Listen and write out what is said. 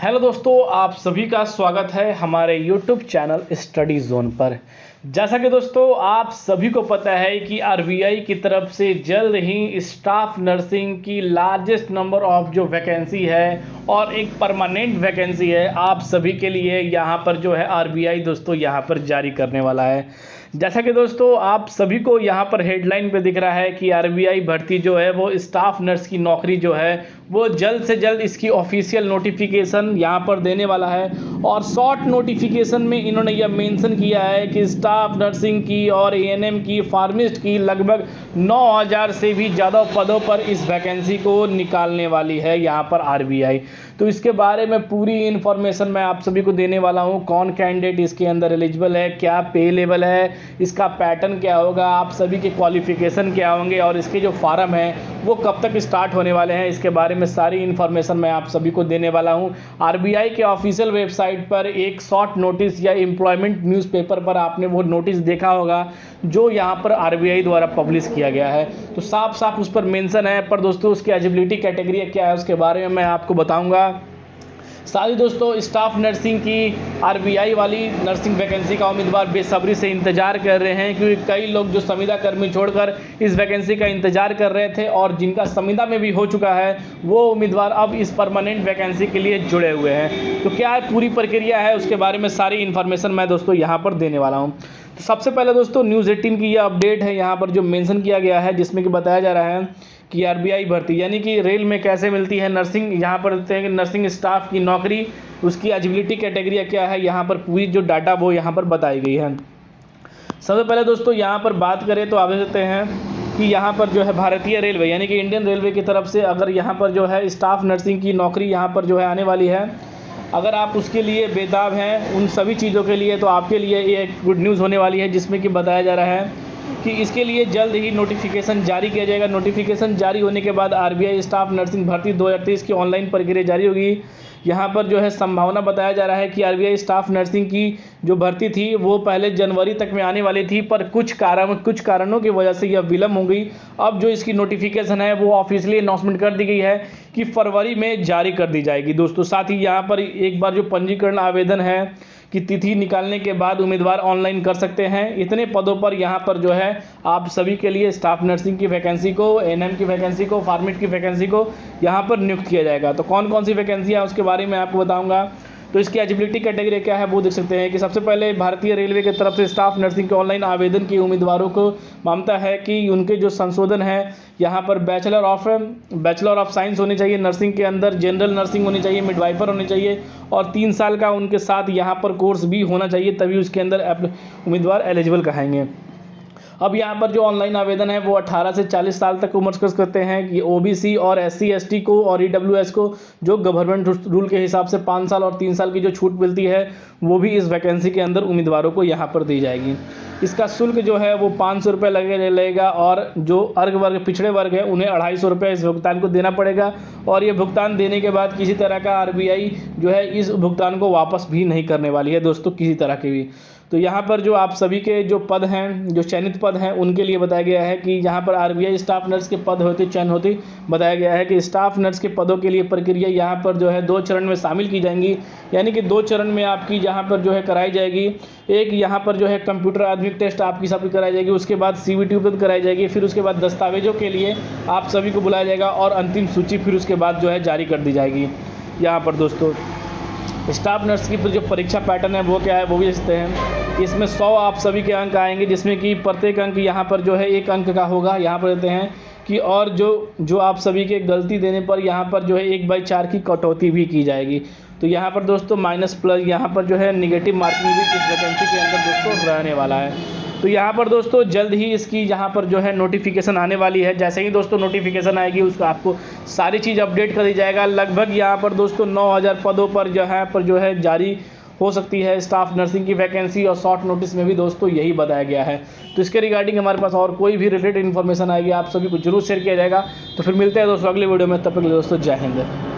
Hello दोस्तों, आप सभी का स्वागत है हमारे YouTube चैनल स्टडी जोन पर। जैसा कि दोस्तों आप सभी को पता है कि आरबीआई की तरफ से जल्द ही स्टाफ नर्सिंग की लार्जेस्ट नंबर ऑफ जो वैकेंसी है और एक परमानेंट वैकेंसी है आप सभी के लिए यहाँ पर जो है आरबीआई दोस्तों यहाँ पर जारी करने वाला है। जैसा कि दोस्तों आप सभी को यहाँ पर हेडलाइन पे दिख रहा है कि आरबीआई भर्ती जो है वो स्टाफ नर्स की नौकरी जो है वो जल्द से जल्द इसकी ऑफिशियल नोटिफिकेशन यहाँ पर देने वाला है। और शॉर्ट नोटिफिकेशन में इन्होंने यह मेंशन किया है कि स्टाफ नर्सिंग की और एएनएम की, फार्मिस्ट की लगभग 9000 से भी ज़्यादा पदों पर इस वैकेंसी को निकालने वाली है यहाँ पर आरबीआई। तो इसके बारे में पूरी इन्फॉर्मेशन मैं आप सभी को देने वाला हूँ। कौन कैंडिडेट इसके अंदर एलिजिबल है, क्या पे लेवल है, इसका पैटर्न क्या होगा, आप सभी के क्वालिफिकेशन क्या होंगे और इसके जो फार्म हैं वो कब तक स्टार्ट होने वाले हैं, इसके बारे में सारी इन्फॉर्मेशन मैं आप सभी को देने वाला हूं। आरबीआई के ऑफिशियल वेबसाइट पर एक शॉर्ट नोटिस या एम्प्लॉयमेंट न्यूज़पेपर पर आपने वो नोटिस देखा होगा जो यहां पर आरबीआई द्वारा पब्लिश किया गया है। तो साफ साफ उस पर मेंशन है, पर दोस्तों उसकी एलिजिबिलिटी क्राइटेरिया क्या है उसके बारे में मैं आपको बताऊँगा। सारी दोस्तों स्टाफ नर्सिंग की आरबीआई वाली नर्सिंग वैकेंसी का उम्मीदवार बेसब्री से इंतजार कर रहे हैं, क्योंकि कई लोग जो संविदा कर्मी छोड़कर इस वैकेंसी का इंतजार कर रहे थे और जिनका संविदा में भी हो चुका है वो उम्मीदवार अब इस परमानेंट वैकेंसी के लिए जुड़े हुए हैं। तो क्या पूरी प्रक्रिया है उसके बारे में सारी इन्फॉर्मेशन मैं दोस्तों यहाँ पर देने वाला हूँ। तो सबसे पहले दोस्तों न्यूज़ 18 की यह अपडेट है यहाँ पर जो मेंशन किया गया है, जिसमें कि बताया जा रहा है कि आरबीआई भर्ती यानी कि रेल में कैसे मिलती है नर्सिंग, यहाँ पर देखते हैं कि नर्सिंग स्टाफ की नौकरी, उसकी एलिजिबिलिटी क्राइटेरिया क्या है, यहाँ पर पूरी जो डाटा वो यहाँ पर बताई गई है। सबसे पहले दोस्तों यहाँ पर बात करें तो आप देख सकते हैं कि यहाँ पर जो है भारतीय रेलवे यानी कि इंडियन रेलवे की तरफ से अगर यहाँ पर जो है स्टाफ नर्सिंग की नौकरी यहाँ पर जो है आने वाली है, अगर आप उसके लिए बेताब हैं उन सभी चीज़ों के लिए, तो आपके लिए ये एक गुड न्यूज़ होने वाली है, जिसमें कि बताया जा रहा है कि इसके लिए जल्द ही नोटिफिकेशन जारी किया जाएगा। नोटिफिकेशन जारी होने के बाद आरबीआई स्टाफ नर्सिंग भर्ती 2023 की ऑनलाइन प्रक्रिया जारी होगी। यहाँ पर जो है संभावना बताया जा रहा है कि आरबीआई स्टाफ नर्सिंग की जो भर्ती थी वो पहले जनवरी तक में आने वाली थी, पर कुछ कारणों की वजह से यह विलम्ब हो गई। अब जो इसकी नोटिफिकेशन है वो ऑफिशियली अनाउंसमेंट कर दी गई है कि फरवरी में जारी कर दी जाएगी दोस्तों। साथ ही यहाँ पर एक बार जो पंजीकरण आवेदन है कि तिथि निकालने के बाद उम्मीदवार ऑनलाइन कर सकते हैं। इतने पदों पर यहाँ पर जो है आप सभी के लिए स्टाफ नर्सिंग की वैकेंसी को, एएनएम की वैकेंसी को, फार्मेट की वैकेंसी को यहाँ पर नियुक्त किया जाएगा। तो कौन कौन सी वैकेंसी है उसके बारे में आपको बताऊँगा। तो इसकी एलिजिबिलिटी कैटेगरी क्या है वो देख सकते हैं कि सबसे पहले भारतीय रेलवे की तरफ से स्टाफ नर्सिंग के ऑनलाइन आवेदन के उम्मीदवारों को मानता है कि उनके जो संशोधन है यहाँ पर बैचलर ऑफ साइंस होनी चाहिए नर्सिंग के अंदर, जनरल नर्सिंग होनी चाहिए, मिडवाइफर होनी चाहिए और 3 साल का उनके साथ यहाँ पर कोर्स भी होना चाहिए, तभी उसके अंदर उम्मीदवार एलिजिबल कहेंगे। अब यहाँ पर जो ऑनलाइन आवेदन है वो 18 से 40 साल तक उम्र कर सकते हैं। ये ओबीसी और एससी एसटी को और ईडब्ल्यूएस को जो गवर्नमेंट रूल के हिसाब से 5 साल और 3 साल की जो छूट मिलती है वो भी इस वैकेंसी के अंदर उम्मीदवारों को यहाँ पर दी जाएगी। इसका शुल्क जो है वो 500 रुपये लगेगा और जो वर्ग पिछड़े वर्ग है उन्हें 250 रुपये इस भुगतान को देना पड़ेगा। और ये भुगतान देने के बाद किसी तरह का आरबीआई जो है इस भुगतान को वापस भी नहीं करने वाली है दोस्तों, किसी तरह के भी। तो यहाँ पर जो आप सभी के जो पद हैं, जो चयनित पद हैं, उनके लिए बताया गया है कि यहाँ पर आरबीआई स्टाफ नर्स के पद चयन होते बताया गया है कि स्टाफ नर्स के पदों के लिए प्रक्रिया यहाँ पर जो है 2 चरण में शामिल की जाएंगी। यानी कि 2 चरण में आपकी यहाँ पर जो है कराई जाएगी। एक यहाँ पर जो है कंप्यूटर आधुनिक टेस्ट आपकी सभी कराई जाएगी, उसके बाद सीवीटी उपलब्ध कराई जाएगी, फिर उसके बाद दस्तावेजों के लिए आप सभी को बुलाया जाएगा और अंतिम सूची फिर उसके बाद जो है जारी कर दी जाएगी। यहाँ पर दोस्तों स्टाफ नर्स की जो परीक्षा पैटर्न है वो क्या है वो भी देखते हैं। इसमें 100 आप सभी के अंक आएंगे, जिसमें कि प्रत्येक अंक यहाँ पर जो है 1 अंक का होगा। यहाँ पर देते हैं कि और जो आप सभी के गलती देने पर यहाँ पर जो है 1/4 की कटौती भी की जाएगी। तो यहाँ पर दोस्तों माइनस प्लस यहाँ पर जो है निगेटिव मार्किंग भी इस वैकेंसी के अंदर दोस्तों रहने वाला है। तो यहाँ पर दोस्तों जल्द ही इसकी यहाँ पर जो है नोटिफिकेशन आने वाली है। जैसे ही दोस्तों नोटिफिकेशन आएगी उसको आपको सारी चीज़ अपडेट कर दी जाएगा। लगभग यहाँ पर दोस्तों 9000 पदों पर जो है जारी हो सकती है स्टाफ नर्सिंग की वैकेंसी, और शॉर्ट नोटिस में भी दोस्तों यही बताया गया है। तो इसके रिगार्डिंग हमारे पास और कोई भी रिलेटेड इन्फॉर्मेशन आएगी आप सभी को जरूर शेयर किया जाएगा। तो फिर मिलते हैं दोस्तों अगले वीडियो में, तब तक दोस्तों जय हिंद।